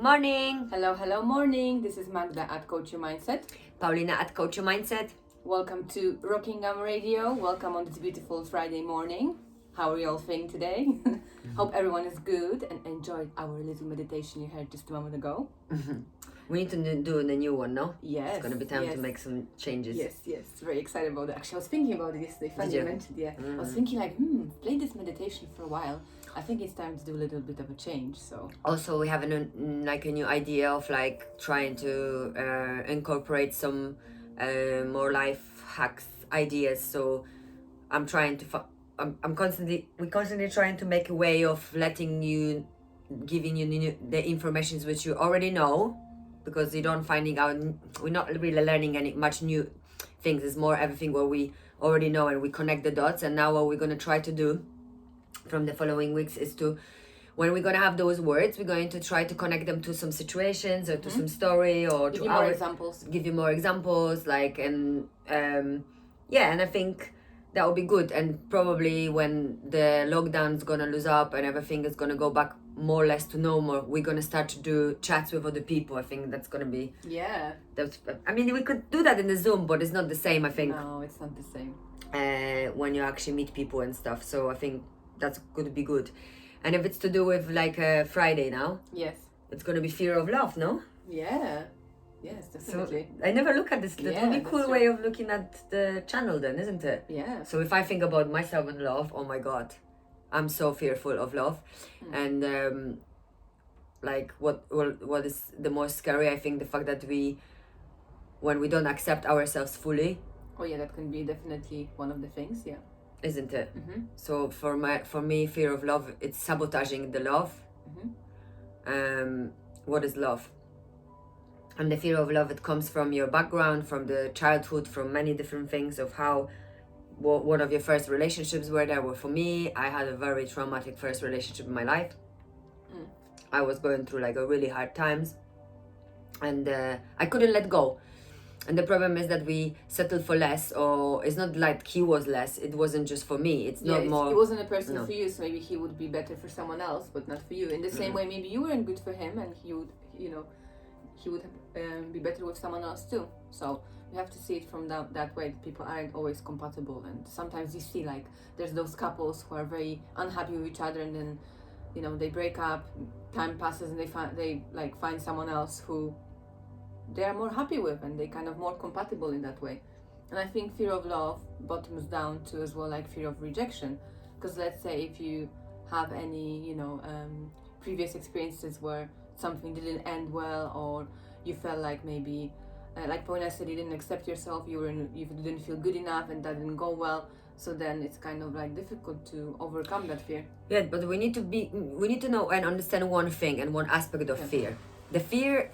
Morning! Hello, morning. This is Magda at Coach Your Mindset. Paulina at Coach Your Mindset. Welcome to Rockingham Radio. Welcome on this beautiful Friday morning. How are you all feeling today? Hope everyone is good and enjoyed our little meditation you heard just a moment ago. We need to do the new one, no? Yes. It's going to be time to make some changes. Yes. Very excited about it. Actually, I was thinking about it yesterday. Funny you mentioned, I was thinking play this meditation for a while. I think it's time to do a little bit of a change, so. Also, we have a new idea of trying to incorporate some more life hacks ideas. So I'm trying to, we're constantly trying to make a way of giving you the information which you already know, because you don't finding out, we're not really learning any much new things. It's more everything what we already know, and we connect the dots. And now what we're going to try to do from the following weeks is to, when we're going to have those words, we're going to try to connect them to some situations or to some story, or give to you more examples. Give you more examples, and I think that will be good. And probably when the lockdown's gonna lose up and everything is gonna go back more or less to normal, we're gonna start to do chats with other people. I think that's gonna be we could do that in the Zoom, but it's not the same, I think. No, it's not the same. When you actually meet people and stuff. So I think that's gonna be good. And if it's to do with Friday now, yes, it's gonna be fear of love, no? Yeah. Yes, definitely. So I never look at this. That would be a cool way of looking at the channel then, isn't it? Yeah. So if I think about myself and love, oh my God, I'm so fearful of love. And what is the most scary, I think, the fact that when we don't accept ourselves fully. Oh yeah, that can be definitely one of the things, yeah. Isn't it? So for me, fear of love, it's sabotaging the love. What is love? And the fear of love, it comes from your background, from the childhood, from many different things of how one of your first relationships were there. Well, for me, I had a very traumatic first relationship in my life. I was going through a really hard times, and I couldn't let go. And the problem is that we settle for less, or it's not like he was less, it wasn't just for me. It wasn't a person for you, so maybe he would be better for someone else, but not for you. In the same way, maybe you weren't good for him, and he would, he would be better with someone else too. So you have to see it from that way. People aren't always compatible, and sometimes you see there's those couples who are very unhappy with each other, and then they break up, time passes, and they find someone else who they are more happy with, and they kind of more compatible in that way. And I think fear of love bottoms down to as well fear of rejection, because let's say if you have any previous experiences where something didn't end well, or you felt like maybe like Paulina said, you didn't accept yourself, you didn't feel good enough, and that didn't go well, so then it's kind of difficult to overcome that fear. Yeah, but we need to know and understand one thing and one aspect of fear. The fear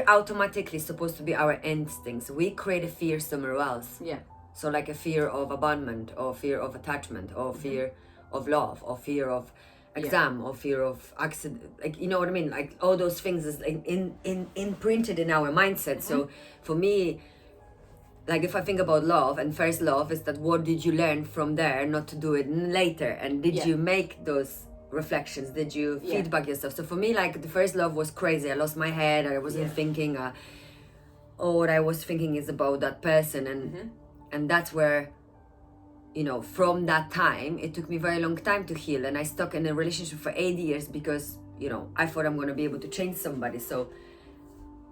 automatically is supposed to be our instincts. We create a fear somewhere else. Yeah. So a fear of abandonment, or fear of attachment, or fear of love, or fear of exam, or fear of accident, you know what I mean, all those things is imprinted in our mindset. So for me, if I think about love, and first love is that, what did you learn from there not to do it later, and did you make those reflections, did you feedback yourself? So for me, the first love was crazy. I lost my head, I wasn't thinking, what I was thinking is about that person, and that's where, from that time, it took me a very long time to heal, and I stuck in a relationship for 8 years because, I thought I'm going to be able to change somebody. So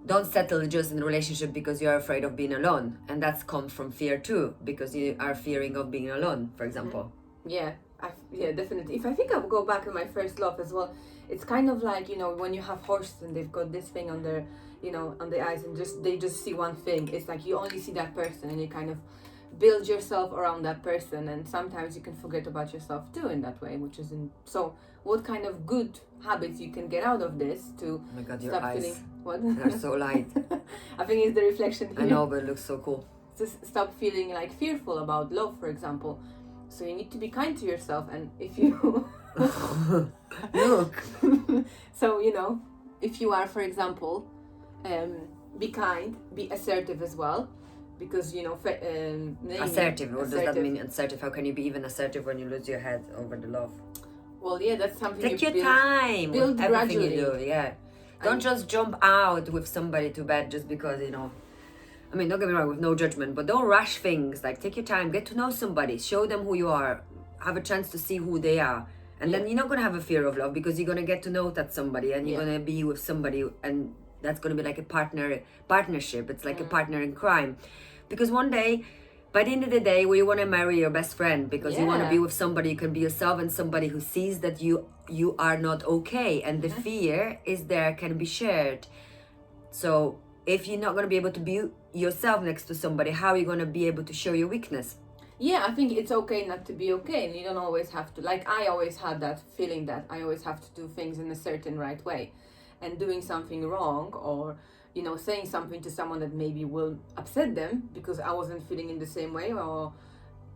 don't settle just in a relationship because you're afraid of being alone, and that's comes from fear too, because you are fearing of being alone, for example. Yeah, definitely. If I think I'll go back to my first love as well, it's kind of when you have horses and they've got this thing on their, on the eyes, and they just see one thing. It's you only see that person, and you kind of build yourself around that person, and sometimes you can forget about yourself too in that way, which isn't so. What kind of good habits you can get out of this to oh my God, stop your eyes feeling what? They're so light. I think it's the reflection here. I know, but it looks so cool. To stop feeling fearful about love, for example. So you need to be kind to yourself, and if you look, so if you are, for example, be kind, be assertive as well, because assertive. What does that mean? Assertive. How can you be even assertive when you lose your head over the love? Well, yeah, that's something. Take your time. Build with everything gradually. you do. Yeah. Don't just jump out with somebody to bed just because, you know, I mean, don't get me wrong, with no judgment, but don't rush things. Like, take your time, get to know somebody, show them who you are, have a chance to see who they are. And then you're not going to have a fear of love, because you're going to get to know that somebody, and you're going to be with somebody, and that's going to be like a partnership. It's like a partner in crime. Because one day, by the end of the day, you want to marry your best friend, because you want to be with somebody, you can be yourself, and somebody who sees that you are not okay, and the fear is there, can be shared. So if you're not going to be able to be yourself next to somebody, how are you going to be able to show your weakness? Yeah, I think it's okay not to be okay, and you don't always have to. Like, I always had that feeling that I always have to do things in a certain right way, and doing something wrong, or, you know, saying something to someone that maybe will upset them because I wasn't feeling in the same way, or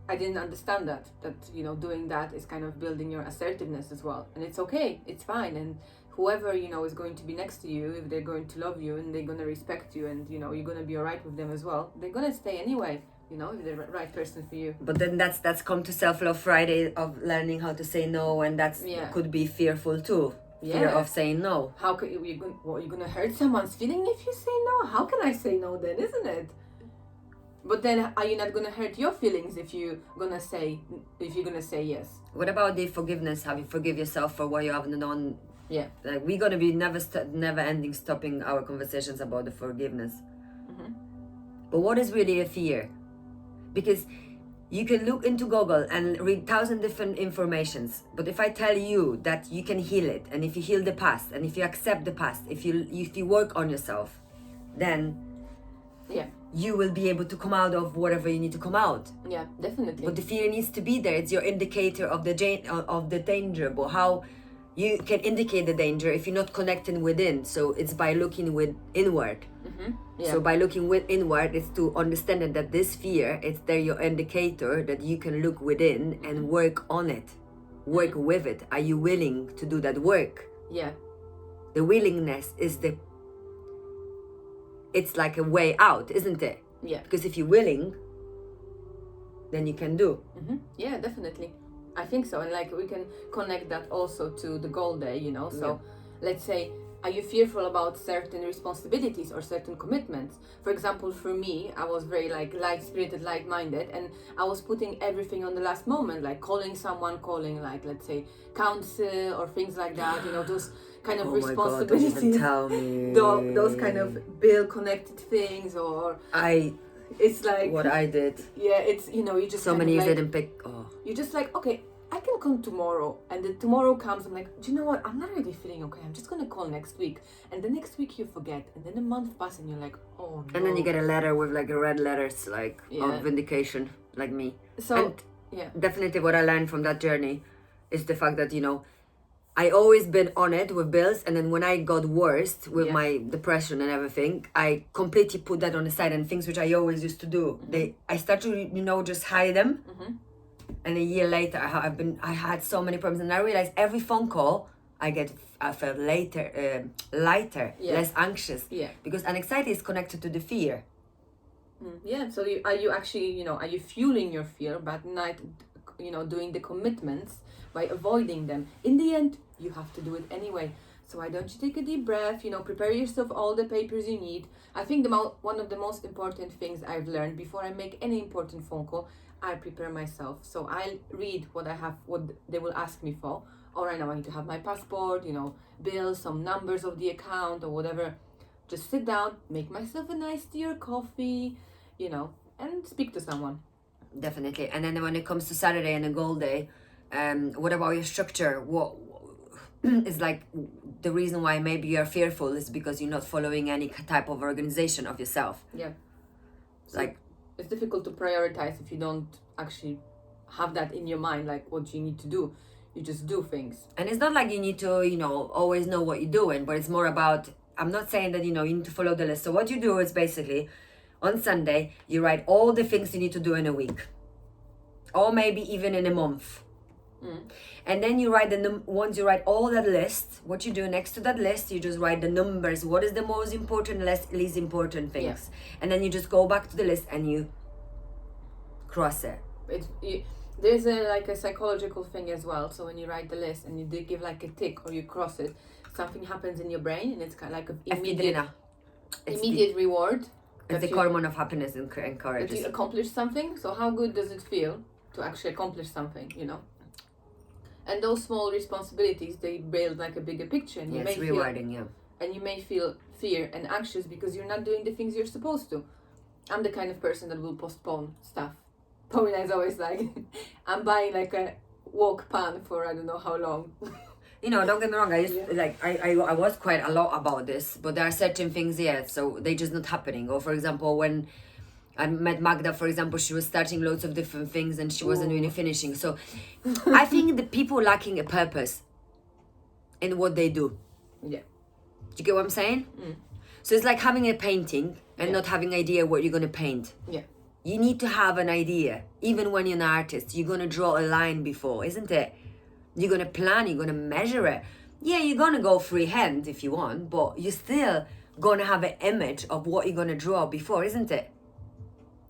I didn't understand that, you know, doing that is kind of building your assertiveness as well. And it's okay, it's fine. And whoever, you know, is going to be next to you, if they're going to love you and they're going to respect you, and, you know, you're going to be all right with them as well, they're going to stay anyway, you know, if they're the right person for you. But then that's come to self-love Friday, of learning how to say no, and that's could be fearful too. Fear of saying no. How could you're gonna hurt someone's feeling if you say no? How can I say no then, isn't it? But then, are you not gonna hurt your feelings if you're gonna say yes? What about the forgiveness? Have you forgive yourself for what you haven't done? Yeah. Like, we're gonna be never ending stopping our conversations about the forgiveness. But what is really a fear? Because you can look into Google and read 1,000 different informations. But if I tell you that you can heal it, and if you heal the past, and if you accept the past, if you work on yourself, then you will be able to come out of whatever you need to come out. Yeah, definitely. But the fear needs to be there. It's your indicator of the danger. But how you can indicate the danger if you're not connecting within? So it's by looking inward. So by looking inward, it's to understand that this fear, it's there your indicator that you can look within and work on it, work with it. Are you willing to do that work? Yeah. The willingness is it's like a way out, isn't it? Yeah. Because if you're willing, then you can do. Yeah, definitely. I think so. And like, we can connect that also to the goal day, you know. So let's say, are you fearful about certain responsibilities or certain commitments? For example, for me, I was very like light-spirited, light-minded, and I was putting everything on the last moment, like calling like, let's say, counsel or things like that, you know, those kind of responsibilities. God, don't even tell me. Those kind of bill-connected things, or it's like what I did. Yeah, it's, you know, you just so many years I didn't pick. You're just like, okay, I can come tomorrow, and then tomorrow comes, I'm like, do you know what, I'm not really feeling okay, I'm just gonna call next week, and the next week you forget, and then a month passes and you're like, oh no. And then you get a letter with like red letters, like of vindication, like me. So definitely what I learned from that journey is the fact that, you know, I always been on it with bills, and then when I got worse with my depression and everything, I completely put that on the side, and things which I always used to do, I start to, you know, just hide them. And a year later, I had so many problems, and I realized every phone call I felt lighter, less anxious. Yeah. Because anxiety is connected to the fear. Yeah. So are you actually, you know, are you fueling your fear, but not, you know, doing the commitments by avoiding them? In the end, you have to do it anyway. So why don't you take a deep breath? You know, prepare yourself all the papers you need. I think one of the most important things I've learned before I make any important phone call, I prepare myself. So I'll read what they will ask me for. All right, now I need to have my passport, you know, bills, some numbers of the account or whatever. Just sit down, make myself a nice tea or coffee, you know, and speak to someone. Definitely. And then when it comes to Saturday and a goal day, what about your structure? What is like the reason why maybe you're fearful is because you're not following any type of organization of yourself. Yeah. So like, it's difficult to prioritize if you don't actually have that in your mind, like what you need to do. You just do things. And it's not like you need to, you know, always know what you're doing, but it's more about, I'm not saying that, you know, you need to follow the list. So what you do is basically, on Sunday, you write all the things you need to do in a week. Or maybe even in a month. And then you write once you write all that list, what you do next to that list, you just write the numbers. What is the most important, least important things? Yeah. And then you just go back to the list and you cross it. There's a psychological thing as well. So when you write the list and you do give like a tick or you cross it, something happens in your brain, and it's kind of like an Ephedrina. immediate reward. It's the hormone of happiness and That encourages. you accomplish something. So how good does it feel to actually accomplish something, you know? And those small responsibilities, they build like a bigger picture. And Yeah, it's rewarding, yeah. And you may feel fear and anxious because you're not doing the things you're supposed to. I'm the kind of person that will postpone stuff. Paulina is always like, I'm buying like a wok pan for I don't know how long. You know, don't get me wrong, I was quite a lot about this, but there are certain things, so they're just not happening. Or for example, when I met Magda, for example, she was starting loads of different things and she wasn't really finishing. So I think the people lacking a purpose in what they do. Yeah. Do you get what I'm saying? So it's like having a painting and not having idea what you're going to paint. Yeah. You need to have an idea. Even when you're an artist, you're going to draw a line before, isn't it? You're going to plan, you're going to measure it. Yeah, you're going to go freehand if you want, but you're still going to have an image of what you're going to draw before, isn't it?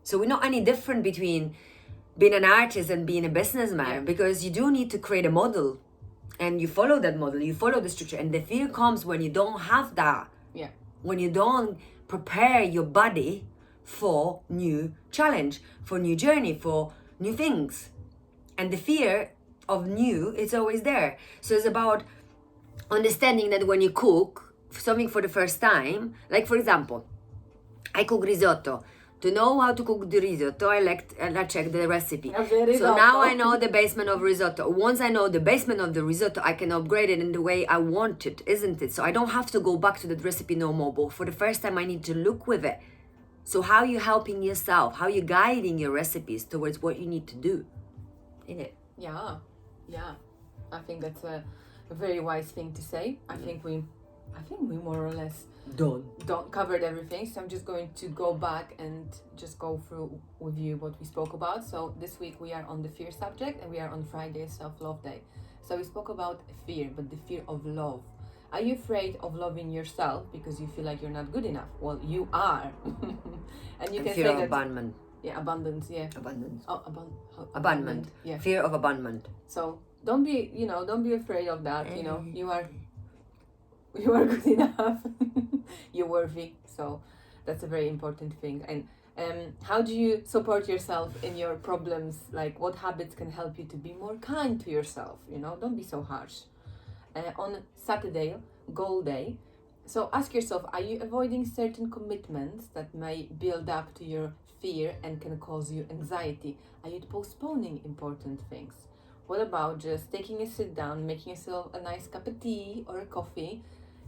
So we're not any different between being an artist and being a businessman, because you do need to create a model and you follow that model, you follow the structure, and the fear comes when you don't have that. Yeah. When you don't prepare your body for new challenge, for new journey, for new things. And the fear of new is always there. So it's about understanding that when you cook something for the first time, like for example, I cook risotto. To know how to cook the risotto, I check the recipe. So now I know the basement of risotto. Once I know the basement of the risotto, I can upgrade it in the way I want it, isn't it? So I don't have to go back to that recipe no more. But for the first time, I need to look with it. So how are you helping yourself? How are you guiding your recipes towards what you need to do? Isn't it? Yeah. I think that's a very wise thing to say. I think we more or less don't covered everything. So I'm just going to go back and just go through with you what we spoke about. So this week we are on the fear subject and we are on Friday SelfLove Day. So we spoke about fear, but the fear of love. Are you afraid of loving yourself because you feel like you're not good enough? Well, you are. And you can fear say of that abandonment. Yeah, abundance, yeah. Abundance. Oh, abandonment. Yeah. Fear of abandonment. So don't be afraid of that. You know, you are good enough. You're worthy. So that's a very important thing. And how do you support yourself in your problems? Like, what habits can help you to be more kind to yourself? You know, don't be so harsh. On Saturday, goal day. So ask yourself, are you avoiding certain commitments that may build up to your fear and can cause you anxiety? Are you postponing important things? What about just taking a sit down, making yourself a nice cup of tea or a coffee,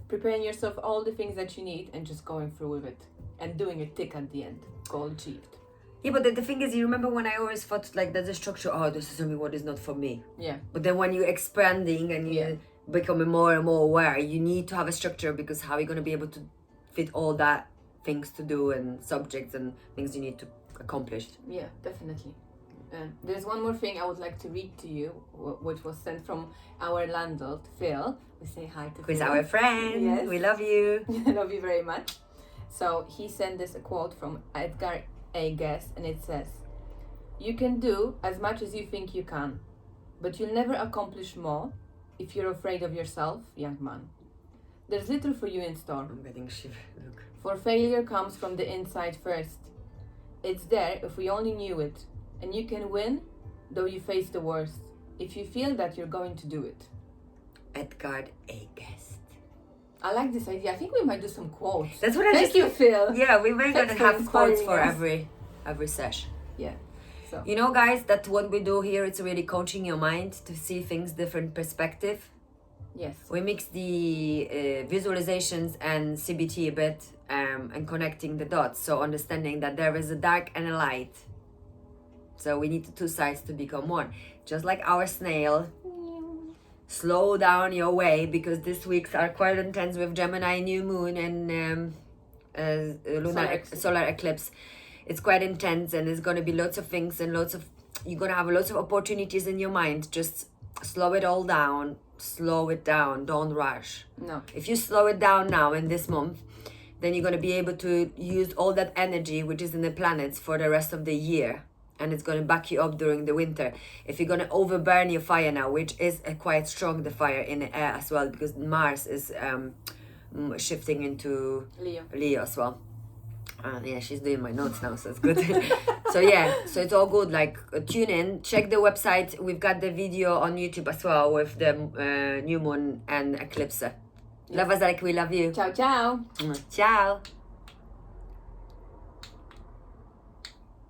preparing yourself all the things that you need and just going through with it and doing a tick at the end? Goal achieved. Yeah, but the thing is, you remember when I always thought like there's a structure, this is something what is not for me. Yeah. But then when you're expanding and you becoming more and more aware, you need to have a structure, because how are you going to be able to fit all that things to do and subjects and things you need to accomplish? Yeah, definitely. There's one more thing I would like to read to you, which was sent from our landlord, Phil. We say hi to Phil. Who's our friend. Yes. We love you. Love you very much. So he sent us a quote from Edgar A guest, and it says, "You can do as much as you think you can, but you'll never accomplish more if you're afraid of yourself, young man. There's little for you in store. I'm getting shiver. Look. For failure comes from the inside first. It's there if we only knew it. And you can win, though you face the worst, if you feel that you're going to do it." Edgar A guest. I like this idea. I think we might do some quotes. That's what I Thank you, Phil. Yeah, we might gonna have quotes for us. every session. Yeah. So you know, guys, that's what we do here. It's really coaching your mind to see things different perspective. yes. We mix the visualizations and CBT a bit, and connecting the dots. So understanding that there is a dark and a light. So we need the two sides to become one. Just like our snail. Slow down your way, because this weeks are quite intense with Gemini new moon and solar eclipse. It's quite intense, and there's going to be lots of things and you're going to have lots of opportunities in your mind. Just slow it all down. Slow it down. Don't rush. No. If you slow it down now in this month, then you're going to be able to use all that energy which is in the planets for the rest of the year. and it's going to back you up during the winter. If you're going to overburn your fire now, which is quite strong, the fire in the air as well, because Mars is shifting into Leo as well. Yeah, she's doing my notes now, so it's good. So it's all good. Like, tune in, check the website. We've got the video on YouTube as well with the new moon and eclipse. Love us like we love you. Ciao, ciao. Ciao.